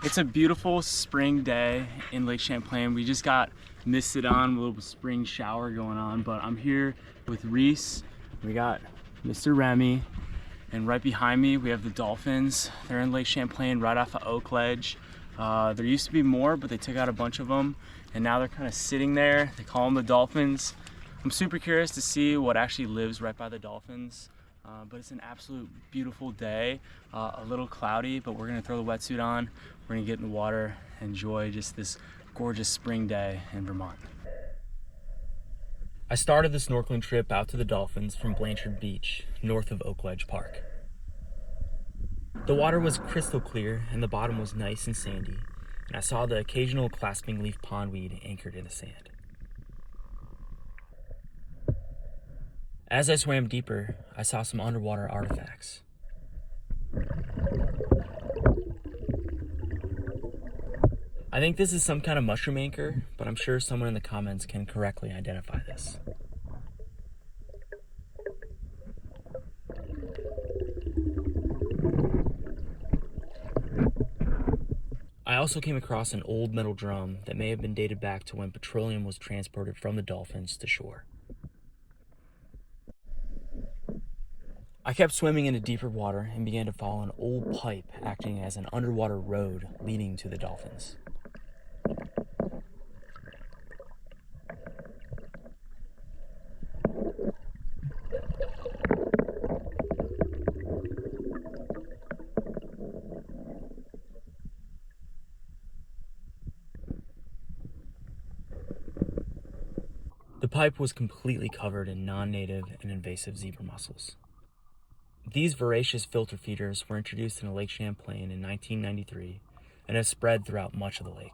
It's a beautiful spring day in Lake Champlain. We just got misted on, a little spring shower going on, but I'm here with Reese. We got Mr. Remi, and right behind me we have the dolphins. They're in Lake Champlain right off of Oakledge. There used to be more, but they took out a bunch of them, and now they're kind of sitting there. They call them the dolphins. I'm super curious to see what actually lives right by the dolphins. But it's an absolute beautiful day, a little cloudy, but we're gonna throw the wetsuit on, we're gonna get in the water, enjoy just this gorgeous spring day in Vermont. I started the snorkeling trip out to the dolphins from Blanchard Beach, north of Oakledge Park. The water was crystal clear and the bottom was nice and sandy, and I saw the occasional clasping leaf pondweed anchored in the sand. As I swam deeper, I saw some underwater artifacts. I think this is some kind of mushroom anchor, but I'm sure someone in the comments can correctly identify this. I also came across an old metal drum that may have been dated back to when petroleum was transported from the dolphins to shore. I kept swimming into deeper water and began to follow an old pipe acting as an underwater road leading to the dolphins. The pipe was completely covered in non-native and invasive zebra mussels. These voracious filter feeders were introduced into Lake Champlain in 1993 and have spread throughout much of the lake.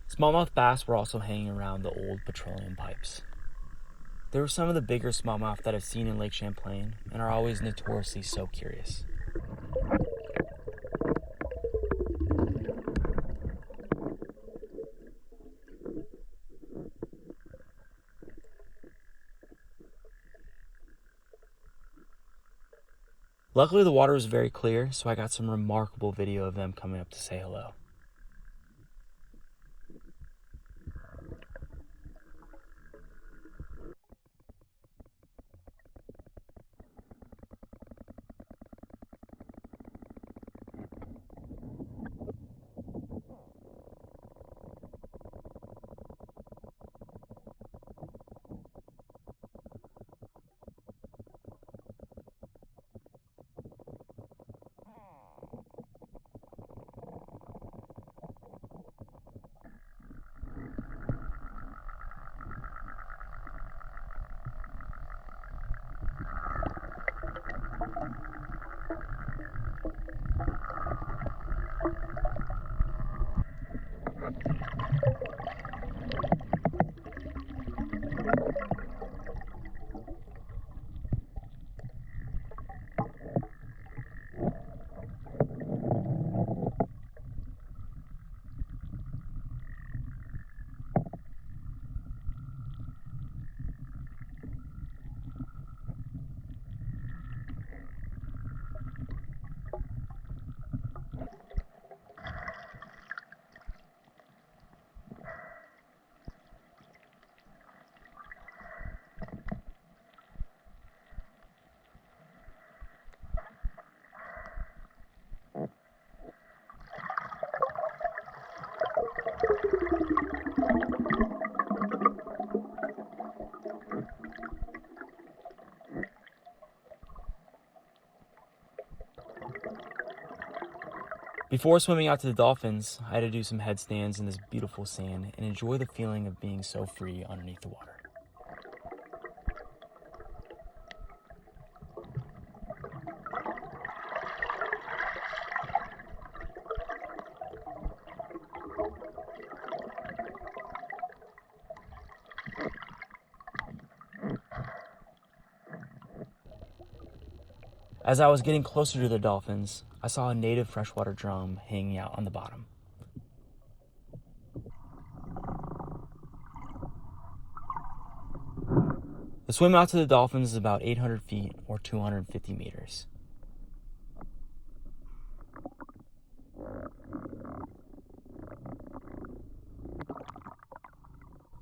Smallmouth bass were also hanging around the old petroleum pipes. They were some of the bigger smallmouth that I've seen in Lake Champlain and are always notoriously so curious. Luckily the water was very clear, so I got some remarkable video of them coming up to say hello. Before swimming out to the dolphins, I had to do some headstands in this beautiful sand and enjoy the feeling of being so free underneath the water. As I was getting closer to the dolphins, I saw a native freshwater drum hanging out on the bottom. The swim out to the dolphins is about 800 feet or 250 meters.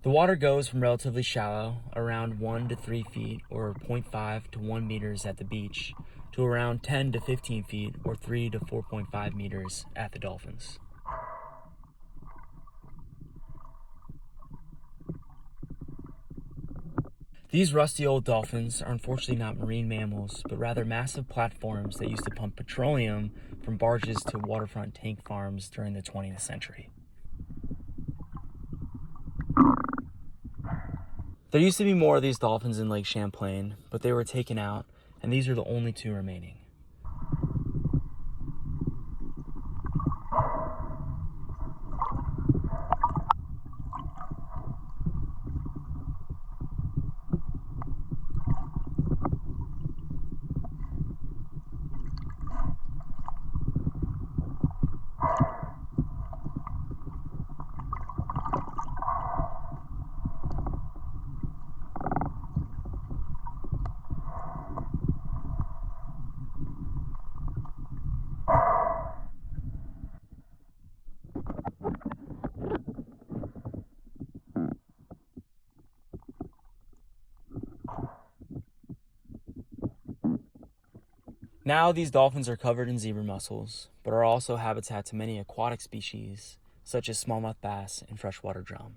The water goes from relatively shallow, around 1 to 3 feet or 0.5 to 1 meters at the beach, to around 10 to 15 feet or 3 to 4.5 meters at the dolphins. These rusty old dolphins are unfortunately not marine mammals, but rather massive platforms that used to pump petroleum from barges to waterfront tank farms during the 20th century. There used to be more of these dolphins in Lake Champlain, but they were taken out, and these are the only two remaining. Now these dolphins are covered in zebra mussels, but are also habitat to many aquatic species, such as smallmouth bass and freshwater drum.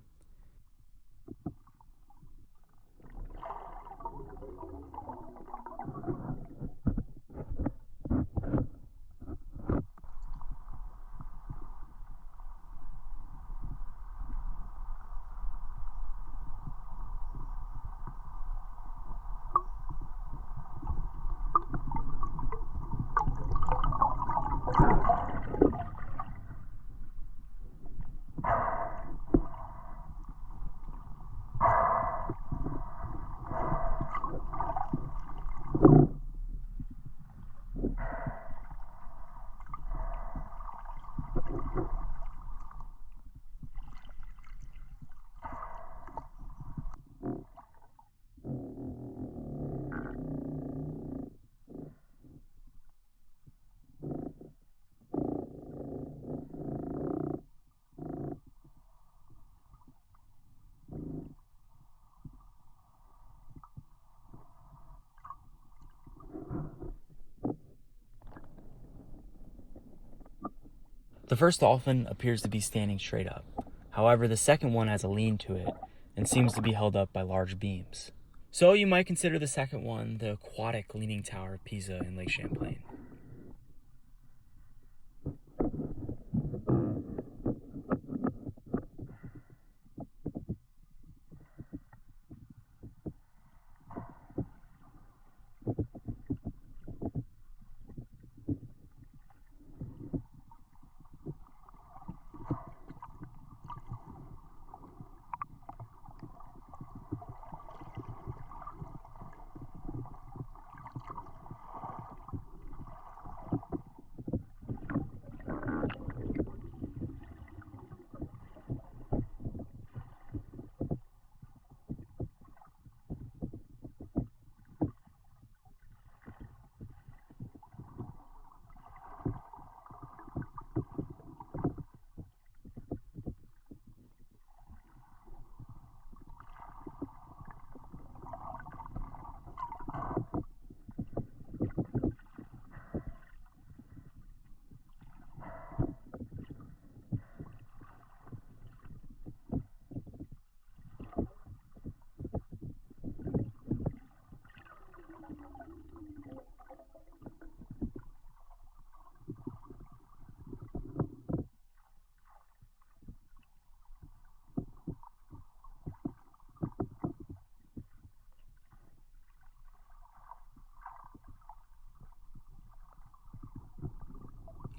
The first dolphin appears to be standing straight up. However, the second one has a lean to it and seems to be held up by large beams. So you might consider the second one the aquatic leaning tower of Pisa in Lake Champlain.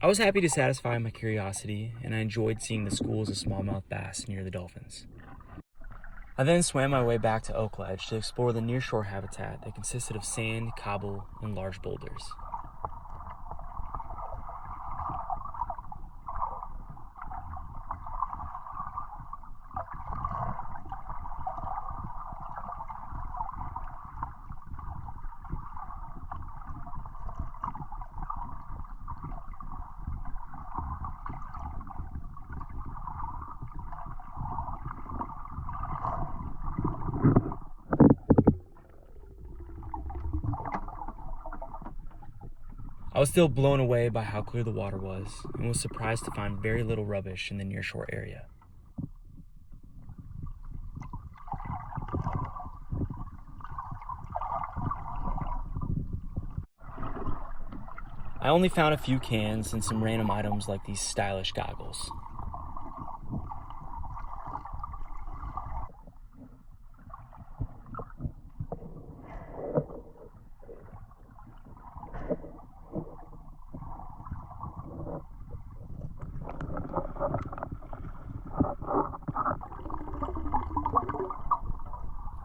I was happy to satisfy my curiosity, and I enjoyed seeing the schools of smallmouth bass near the dolphins. I then swam my way back to Oakledge to explore the nearshore habitat that consisted of sand, cobble, and large boulders. I was still blown away by how clear the water was and was surprised to find very little rubbish in the nearshore area. I only found a few cans and some random items like these stylish goggles.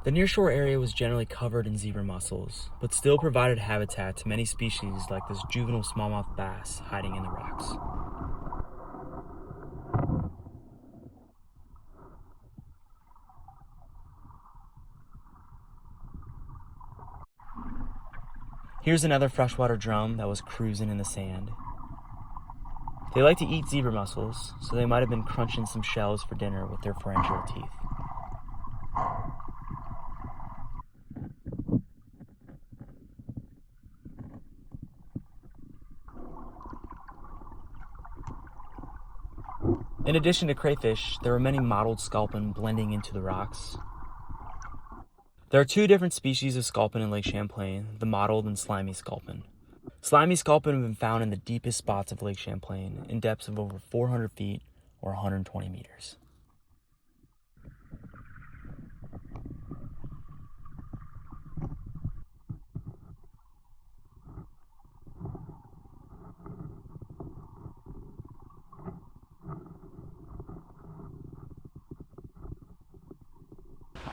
The nearshore area was generally covered in zebra mussels, but still provided habitat to many species like this juvenile smallmouth bass hiding in the rocks. Here's another freshwater drum that was cruising in the sand. They like to eat zebra mussels, so they might have been crunching some shells for dinner with their pharyngeal teeth. In addition to crayfish, there are many mottled sculpin blending into the rocks. There are two different species of sculpin in Lake Champlain, the mottled and slimy sculpin. Slimy sculpin have been found in the deepest spots of Lake Champlain in depths of over 400 feet or 120 meters.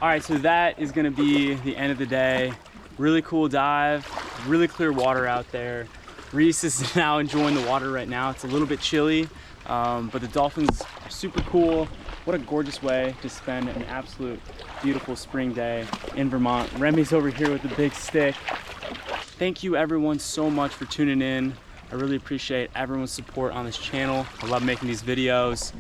All right, so that is gonna be the end of the day. Really cool dive, really clear water out there. Reese is now enjoying the water right now. It's a little bit chilly, but the dolphins are super cool. What a gorgeous way to spend an absolute beautiful spring day in Vermont. Remi's over here with the big stick. Thank you everyone so much for tuning in. I really appreciate everyone's support on this channel. I love making these videos,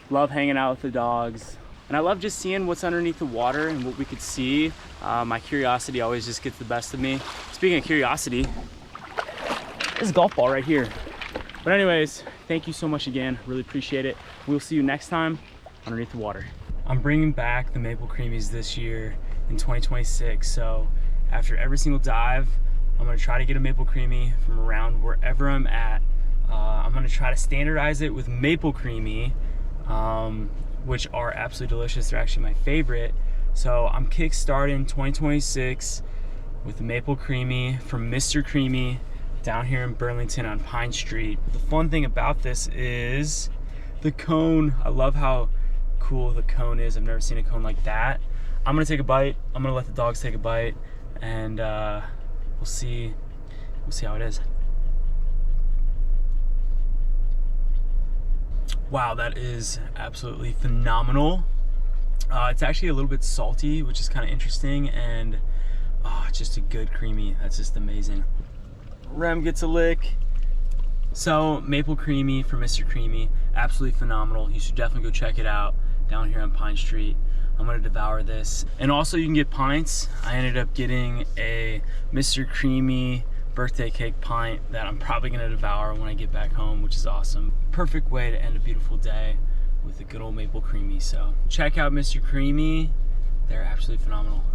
love hanging out with the dogs. And I love just seeing what's underneath the water and what we could see. My curiosity always just gets the best of me. Speaking of curiosity, this is a golf ball right here. But anyways, thank you so much again. Really appreciate it. We'll see you next time underneath the water. I'm bringing back the maple creamies this year in 2026. So after every single dive, I'm gonna try to get a maple creamie from around wherever I'm at. I'm gonna try to standardize it with maple creamie, which are absolutely delicious. They're actually my favorite. So I'm kickstarting 2026 with the maple creamie from Mr. Creemee down here in Burlington on Pine Street. The fun thing about this is the cone. I love how cool the cone is. I've never seen a cone like that. I'm gonna take a bite. I'm gonna let the dogs take a bite, and we'll see how it is. Wow, that is absolutely phenomenal. It's actually a little bit salty, which is kind of interesting, and it's just a good creamie. That's just amazing. Rem gets a lick. So maple creamie from Mr. Creemee, absolutely phenomenal. You should definitely go check it out down here on Pine Street. I'm gonna devour this. And also you can get pints. I ended up getting a Mr. Creemee birthday cake pint that I'm probably gonna devour when I get back home, which is awesome. Perfect way to end a beautiful day with a good old maple creamie. So check out Mr. Creemee. They're absolutely phenomenal.